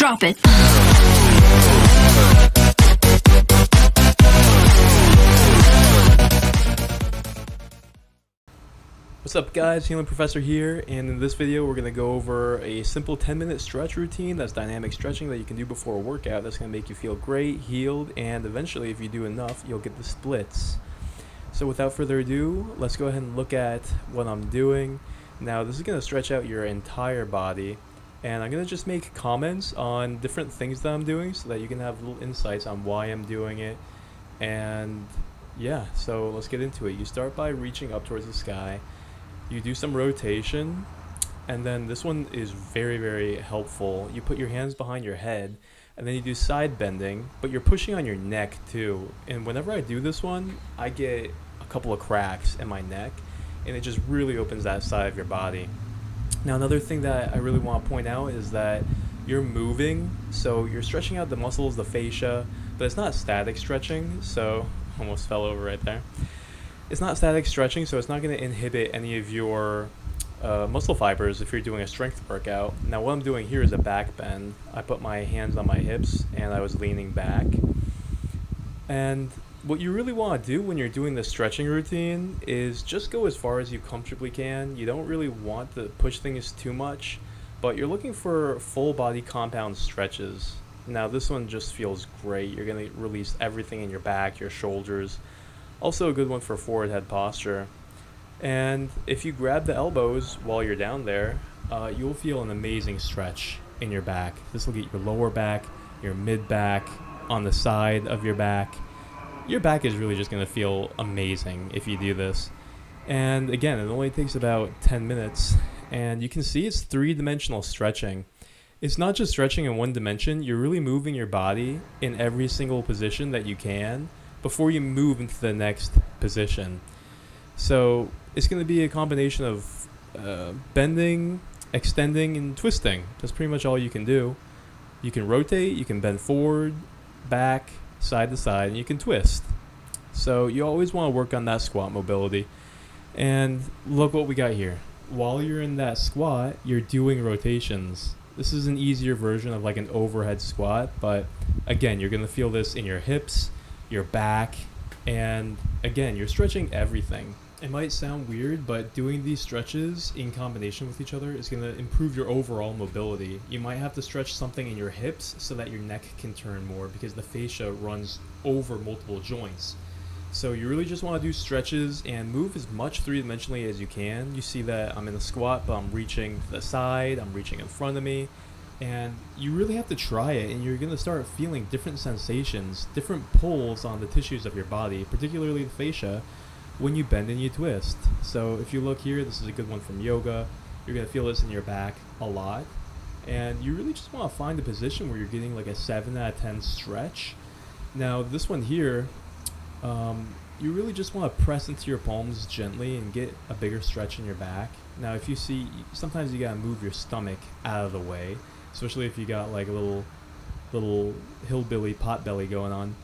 Drop it. What's up guys, Healing Professor here, and in this video we're going to go over a simple 10-minute stretch routine that's dynamic stretching that you can do before a workout that's going to make you feel great, healed, and eventually if you do enough you'll get the splits. So without further ado, let's go ahead and look at what I'm doing. Now this is going to stretch out your entire body, and I'm going to just make comments on different things that I'm doing so that you can have little insights on why I'm doing it. And yeah, so let's get into it. You start by reaching up towards the sky. You do some rotation, and then this one is very, very helpful. You put your hands behind your head, and then you do side bending, but you're pushing on your neck too. And whenever I do this one, I get a couple of cracks in my neck, and it just really opens that side of your body. Now, another thing that I really want to point out is that you're moving, so you're stretching out the muscles, the fascia, but it's not static stretching, so almost fell over right there. It's not static stretching, so it's not going to inhibit any of your muscle fibers if you're doing a strength workout. Now what I'm doing here is a back bend. I put my hands on my hips and I was leaning back. And what you really want to do when you're doing the stretching routine is just go as far as you comfortably can. You don't really want to push things too much, but you're looking for full body compound stretches. Now this one just feels great. You're going to release everything in your back, your shoulders. Also a good one for forward head posture. And if you grab the elbows while you're down there, you'll feel an amazing stretch in your back. This will get your lower back, your mid back, on the side of your back. Your back is really just going to feel amazing if you do this. And again, it only takes about 10 minutes. And you can see it's three-dimensional stretching. It's not just stretching in one dimension. You're really moving your body in every single position that you can before you move into the next position. So it's going to be a combination of bending, extending, and twisting. That's pretty much all you can do. You can rotate, you can bend forward, back, side to side, and you can twist. So you always want to work on that squat mobility. And look what we got here. While you're in that squat, you're doing rotations. This is an easier version of like an overhead squat, but again, you're going to feel this in your hips, your back, and again, you're stretching everything. It might sound weird, but doing these stretches in combination with each other is going to improve your overall mobility. You might have to stretch something in your hips so that your neck can turn more because the fascia runs over multiple joints. So you really just want to do stretches and move as much three-dimensionally as you can. You see that I'm in a squat, but I'm reaching to the side, I'm reaching in front of me. And you really have to try it, and you're going to start feeling different sensations, different pulls on the tissues of your body, particularly the fascia, when you bend and you twist. So if you look here, this is a good one from yoga. You're going to feel this in your back a lot. And you really just want to find a position where you're getting like a 7 out of 10 stretch. Now this one here, you really just want to press into your palms gently and get a bigger stretch in your back. Now if you see, sometimes you got to move your stomach out of the way, especially if you got like a little hillbilly pot belly going on,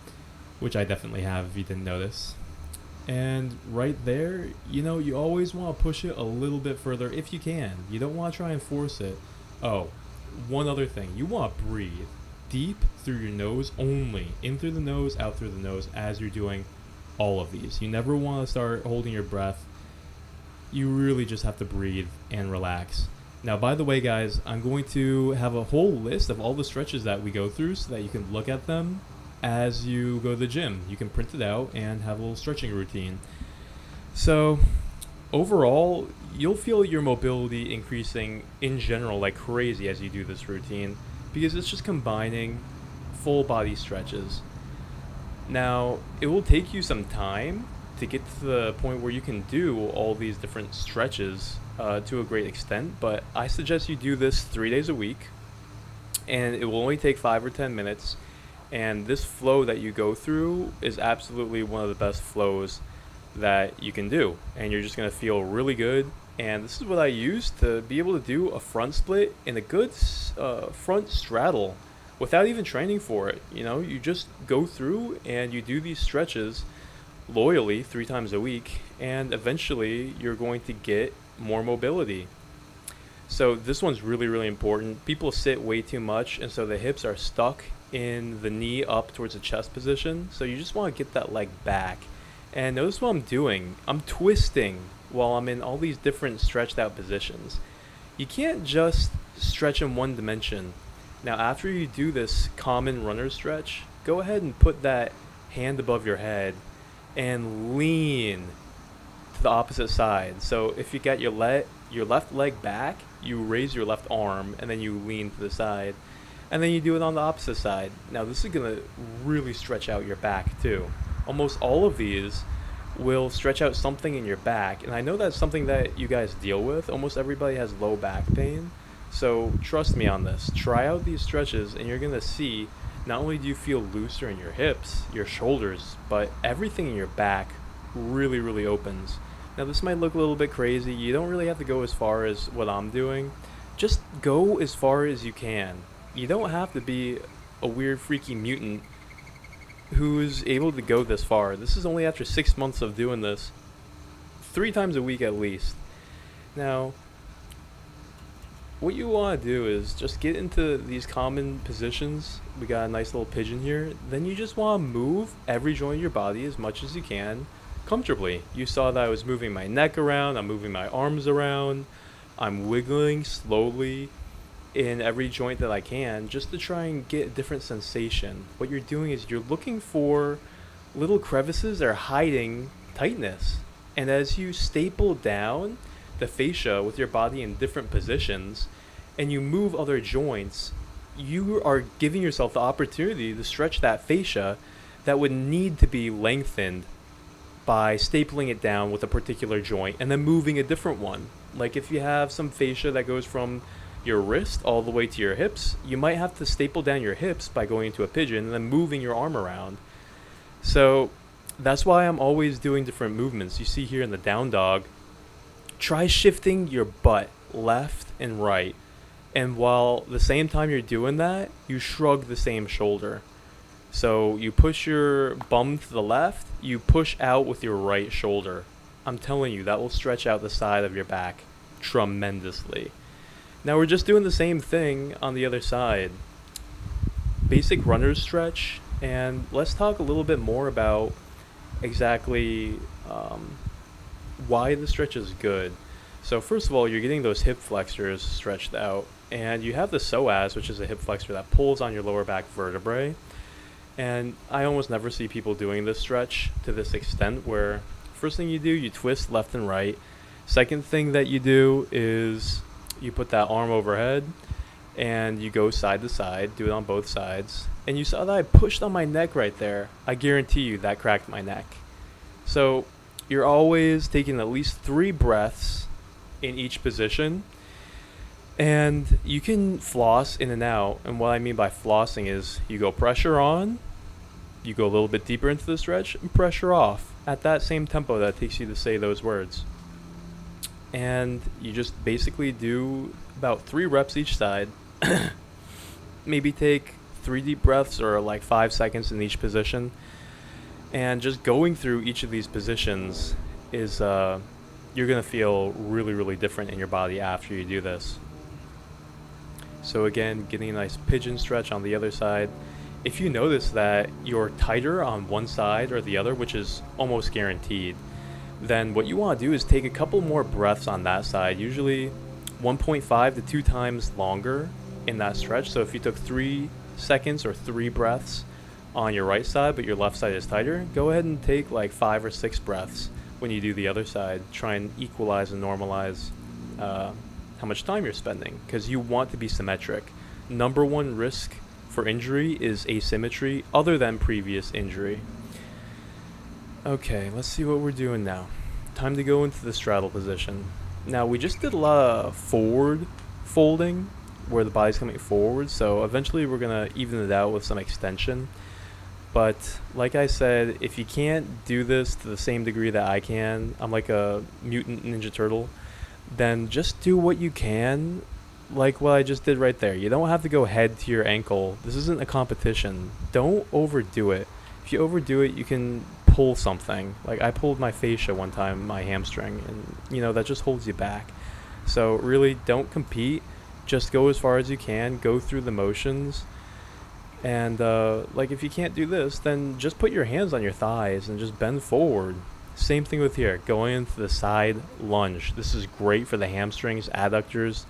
which I definitely have if you didn't notice. And right there, you know, you always want to push it a little bit further if you can. You don't want to try and force it. Oh, one other thing, you want to breathe deep through your nose only, in through the nose, out through the nose, as you're doing all of these. You never want to start holding your breath. You really just have to breathe and relax. Now, by the way, guys, I'm going to have a whole list of all the stretches that we go through so that you can look at them as you go to the gym. You can print it out and have a little stretching routine. So overall, you'll feel your mobility increasing in general like crazy as you do this routine because it's just combining full body stretches. Now, it will take you some time to get to the point where you can do all these different stretches to a great extent, but I suggest you do this 3 days a week, and it will only take 5 or 10 minutes. And this flow that you go through is absolutely one of the best flows that you can do, and you're just going to feel really good. And this is what I use to be able to do a front split in a good front straddle without even training for it. You know, you just go through and you do these stretches loyally 3 times a week, and eventually you're going to get more mobility. So this one's really important. People sit way too much, and so the hips are stuck in the knee up towards the chest position. So you just want to get that leg back. And notice what I'm doing. I'm twisting while I'm in all these different stretched out positions. You can't just stretch in one dimension. Now after you do this common runner stretch, go ahead and put that hand above your head and lean to the opposite side. So if you got your left leg back, you raise your left arm and then you lean to the side. And then you do it on the opposite side. Now this is going to really stretch out your back too. Almost all of these will stretch out something in your back. And I know that's something that you guys deal with. Almost everybody has low back pain. So trust me on this. Try out these stretches and you're going to see not only do you feel looser in your hips, your shoulders, but everything in your back really opens. Now this might look a little bit crazy. You don't really have to go as far as what I'm doing. Just go as far as you can. You don't have to be a weird freaky mutant who's able to go this far. This is only after 6 months of doing this 3 times a week at least. Now what you want to do is just get into these common positions. We got a nice little pigeon here. Then you just want to move every joint of your body as much as you can comfortably. You saw that I was moving my neck around, I'm moving my arms around, I'm wiggling slowly in every joint that I can just to try and get a different sensation. What you're doing is you're looking for little crevices that are hiding tightness. And as you staple down the fascia with your body in different positions and you move other joints, you are giving yourself the opportunity to stretch that fascia that would need to be lengthened by stapling it down with a particular joint and then moving a different one. Like if you have some fascia that goes from your wrist all the way to your hips, you might have to staple down your hips by going into a pigeon and then moving your arm around. So that's why I'm always doing different movements. You see here in the down dog, try shifting your butt left and right. And while the same time you're doing that, you shrug the same shoulder. So you push your bum to the left, you push out with your right shoulder. I'm telling you, that will stretch out the side of your back tremendously. Now we're just doing the same thing on the other side. Basic runner's stretch, and let's talk a little bit more about exactly why the stretch is good. So first of all, you're getting those hip flexors stretched out, and you have the psoas, which is a hip flexor that pulls on your lower back vertebrae. And I almost never see people doing this stretch to this extent where first thing you do, you twist left and right. Second thing that you do is you put that arm overhead and you go side to side, do it on both sides. And you saw that I pushed on my neck right there. I guarantee you that cracked my neck. So you're always taking at least 3 breaths in each position. And you can floss in and out. And what I mean by flossing is you go pressure on, you go a little bit deeper into the stretch, and pressure off at that same tempo that takes you to say those words. And you just basically do about 3 reps each side. Maybe take 3 deep breaths or like 5 seconds in each position. And just going through each of these positions is, you're going to feel really different in your body after you do this. So again, getting a nice pigeon stretch on the other side. If you notice that you're tighter on one side or the other, which is almost guaranteed, then what you want to do is take a couple more breaths on that side, usually 1.5 to 2 times longer in that stretch. So if you took 3 seconds or 3 breaths on your right side, but your left side is tighter, go ahead and take like 5 or 6 breaths when you do the other side. Try and equalize and normalize how much time you're spending, because you want to be symmetric. Number 1 risk for injury is asymmetry other than previous injury. Okay, let's see what we're doing now. Time to go into the straddle position. Now we just did a lot of forward folding where the body's coming forward, so eventually we're gonna even it out with some extension. But like I said, if you can't do this to the same degree that I can, I'm like a mutant ninja turtle, then just do what you can, like what I just did right there. You don't have to go head to your ankle. This isn't a competition. Don't overdo it. If you overdo it, you can pull something. Like I pulled my fascia one time, my hamstring, and that just holds you back. So really don't compete, just go as far as you can, go through the motions. And like if you can't do this, then just put your hands on your thighs and just bend forward. Same thing with here, going into the side lunge. This is great for the hamstrings, adductors.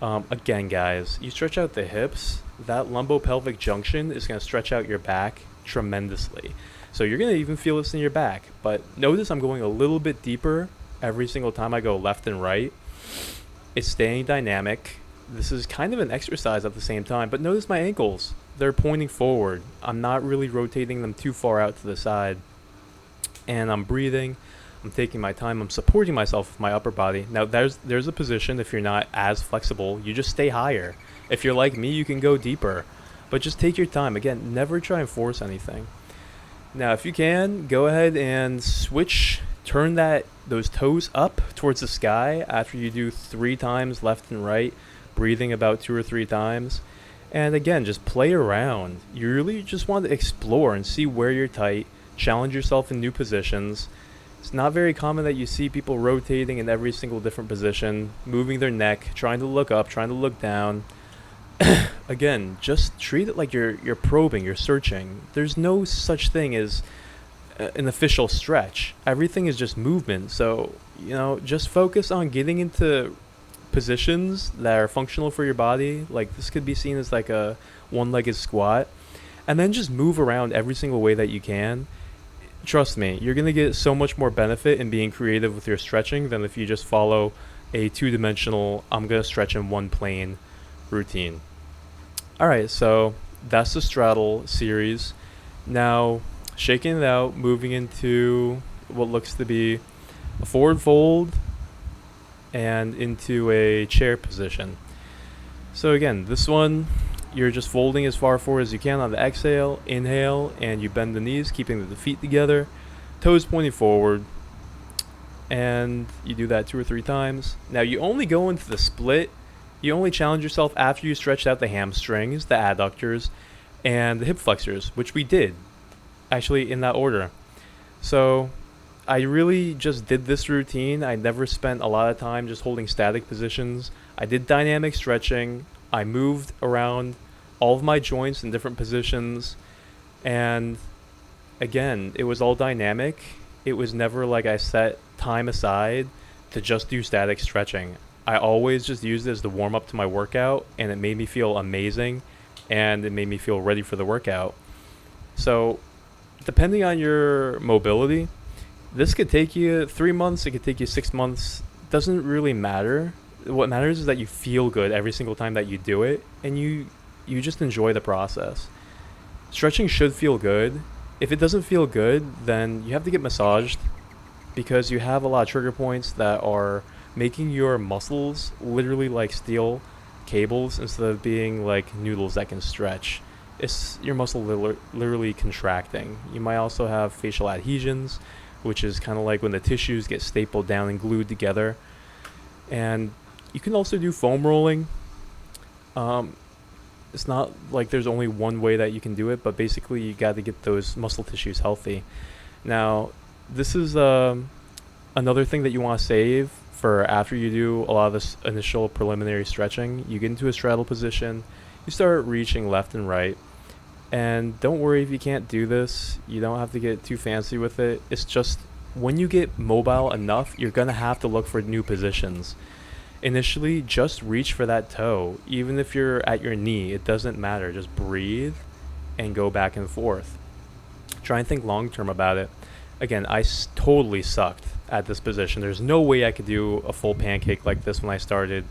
Again, guys, you stretch out the hips, that lumbo-pelvic junction is going to stretch out your back tremendously. So you're going to even feel this in your back. But notice I'm going a little bit deeper every single time I go left and right. It's staying dynamic. This is kind of an exercise at the same time, but notice my ankles. They're pointing forward. I'm not really rotating them too far out to the side. And I'm breathing. I'm taking my time. I'm supporting myself with my upper body. Now, there's a position if you're not as flexible. You just stay higher. If you're like me, you can go deeper. But just take your time. Again, never try and force anything. Now, if you can, go ahead and switch. Turn those toes up towards the sky after you do 3 times left and right. Breathing about 2 or 3 times. And again, just play around. You really just want to explore and see where you're tight. Challenge yourself in new positions. It's not very common that you see people rotating in every single different position, moving their neck, trying to look up, trying to look down. Again, just treat it like you're probing, you're searching. There's no such thing as an official stretch. Everything is just movement. So, just focus on getting into positions that are functional for your body. Like this could be seen as like a one-legged squat. And then just move around every single way that you can. Trust me, you're going to get so much more benefit in being creative with your stretching than if you just follow a 2-dimensional, I'm going to stretch in one plane routine. Alright, so that's the straddle series. Now, shaking it out, moving into what looks to be a forward fold and into a chair position. So again, this one, you're just folding as far forward as you can on the exhale, inhale, and you bend the knees, keeping the feet together, toes pointing forward, and you do that 2 or 3 times. Now you only go into the split, you only challenge yourself after you stretch out the hamstrings, the adductors, and the hip flexors, which we did, actually in that order. So I really just did this routine. I never spent a lot of time just holding static positions. I did dynamic stretching. I moved around all of my joints in different positions, and again, it was all dynamic. It was never like I set time aside to just do static stretching. I always just used it as the warm up to my workout, and it made me feel amazing, and it made me feel ready for the workout. So depending on your mobility, this could take you 3 months, it could take you 6 months. Doesn't really matter. What matters is that you feel good every single time that you do it, and you just enjoy the process. Stretching should feel good. If it doesn't feel good, then you have to get massaged, because you have a lot of trigger points that are making your muscles literally like steel cables instead of being like noodles that can stretch. It's your muscle literally contracting. You might also have facial adhesions, which is kind of like when the tissues get stapled down and glued together. And you can also do foam rolling. It's not like there's only one way that you can do it, but basically you got to get those muscle tissues healthy. Now, this is another thing that you want to save for after you do a lot of this initial preliminary stretching. You get into a straddle position, you start reaching left and right. And don't worry if you can't do this. You don't have to get too fancy with it. It's just when you get mobile enough, you're going to have to look for new positions. Initially, just reach for that toe. Even if you're at your knee, it doesn't matter. Just breathe and go back and forth. Try and think long term about it. Again, I totally sucked at this position. There's no way I could do a full pancake like this when I started.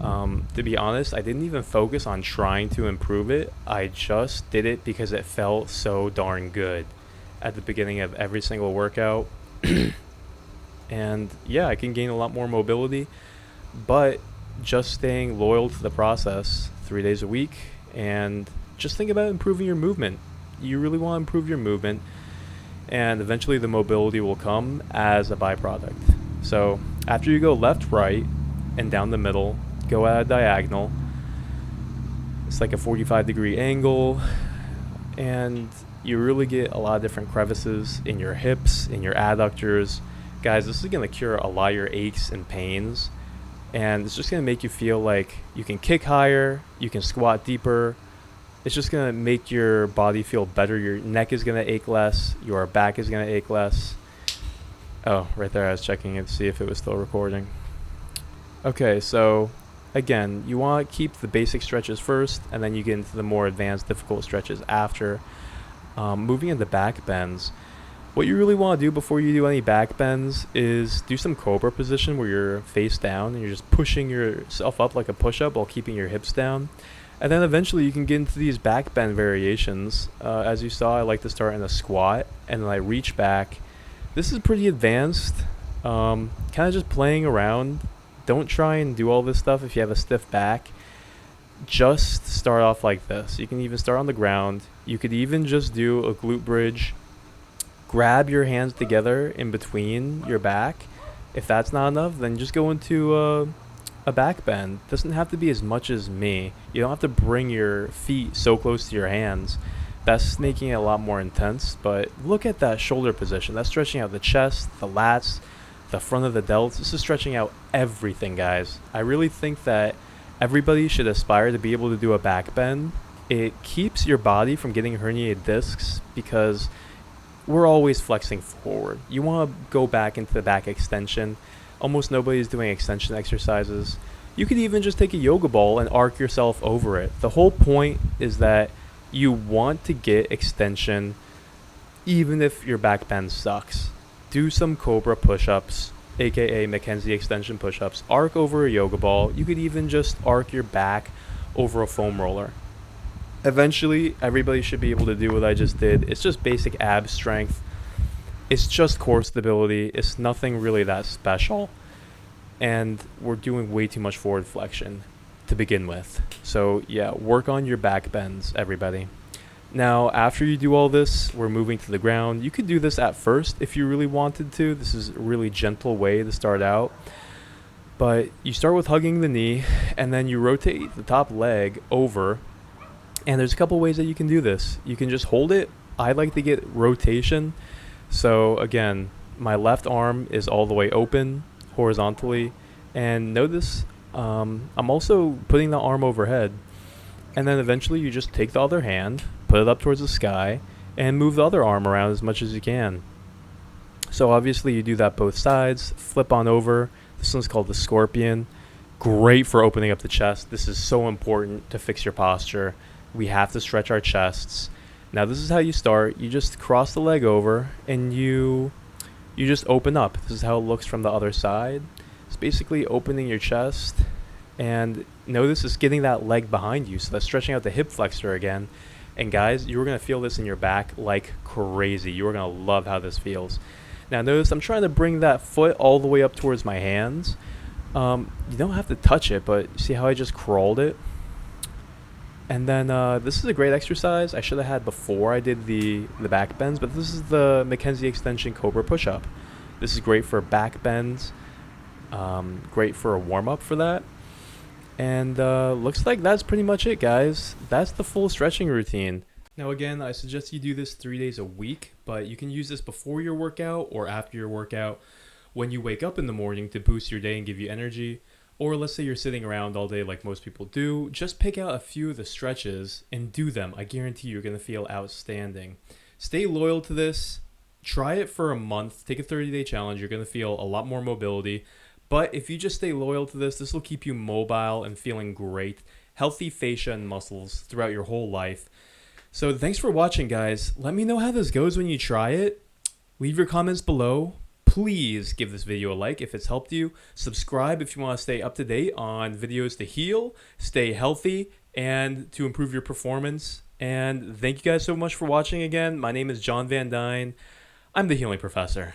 To be honest, I didn't even focus on trying to improve it. I just did it because it felt so darn good at the beginning of every single workout. And yeah, I can gain a lot more mobility, but just staying loyal to the process 3 days a week, and just think about improving your movement. You really want to improve your movement, and eventually the mobility will come as a byproduct. So after you go left, right, and down the middle, go at a diagonal. It's like a 45-degree angle, and you really get a lot of different crevices in your hips, in your adductors. Guys, this is going to cure a lot of your aches and pains. and it's just going to make you feel like you can kick higher, you can squat deeper. It's just going to make your body feel better. Your neck is going to ache less, your back is going to ache less. Oh, right there, I was checking it to see if it was still recording. Okay, so again, you want to keep the basic stretches first, and then you get into the more advanced, difficult stretches after. Moving into back bends, what you really want to do before you do any back bends is do some cobra position where you're face down and you're just pushing yourself up like a push-up while keeping your hips down. And then eventually you can get into these back bend variations. As you saw, I like to start in a squat and then I reach back. This is pretty advanced, kind of just playing around. Don't try and do all this stuff if you have a stiff back. Just start off like this. You can even start on the ground. You could even just do a glute bridge. Grab your hands together in between your back. If that's not enough, then just go into a back bend. Doesn't have to be as much as me. You don't have to bring your feet so close to your hands. That's making it a lot more intense. But look at that shoulder position. That's stretching out the chest, the lats, the front of the delts. This is stretching out everything, guys. I really think that everybody should aspire to be able to do a back bend. It keeps your body from getting herniated discs because we're always flexing forward. You want to go back into the back extension. Almost nobody is doing extension exercises. You could even just take a yoga ball and arc yourself over it. The whole point is that you want to get extension even if your back bend sucks. Do some cobra push-ups, aka Mackenzie extension push-ups. Arc over a yoga ball. You could even just arc your back over a foam roller. Eventually, everybody should be able to do what I just did. It's just basic ab strength. It's just core stability. It's nothing really that special. And we're doing way too much forward flexion to begin with. So yeah, work on your back bends, everybody. Now, after you do all this, we're moving to the ground. You could do this at first if you really wanted to. This is a really gentle way to start out. But you start with hugging the knee, and then you rotate the top leg over. And there's a couple ways that you can do this. You can just hold it. I like to get rotation. So again, my left arm is all the way open horizontally. And notice I'm also putting the arm overhead. And then eventually you just take the other hand, put it up towards the sky, and move the other arm around as much as you can. So obviously you do that both sides. Flip on over. This one's called the scorpion. Great for opening up the chest. This is so important to fix your posture. We have to stretch our chests. Now this is how you start. You just cross the leg over and you just open up. This is how it looks from the other side. It's basically opening your chest, and notice it's getting that leg behind you. So that's stretching out the hip flexor again. And guys, you're going to feel this in your back like crazy. You're going to love how this feels. Now notice I'm trying to bring that foot all the way up towards my hands. You don't have to touch it, but see how I just crawled it? And then this is a great exercise I should have had before I did the back bends, but this is the Mackenzie extension cobra push-up. This is great for back bends, great for a warm-up for that. And looks like that's pretty much it, guys. That's the full stretching routine. Now again, I suggest you do this 3 days a week, but you can use this before your workout or after your workout when you wake up in the morning to boost your day and give you energy. Or let's say you're sitting around all day like most people do, just pick out a few of the stretches and do them. I guarantee you're going to feel outstanding. Stay loyal to this. Try it for a month. Take a 30-day challenge. You're going to feel a lot more mobility. But if you just stay loyal to this will keep you mobile and feeling great. Healthy fascia and muscles throughout your whole life. So thanks for watching, guys. Let me know how this goes when you try it. Leave your comments below. Please give this video a like if it's helped you. Subscribe if you want to stay up to date on videos to heal, stay healthy, and to improve your performance. And thank you guys so much for watching again. My name is John Van Dyne. I'm the Healing Professor.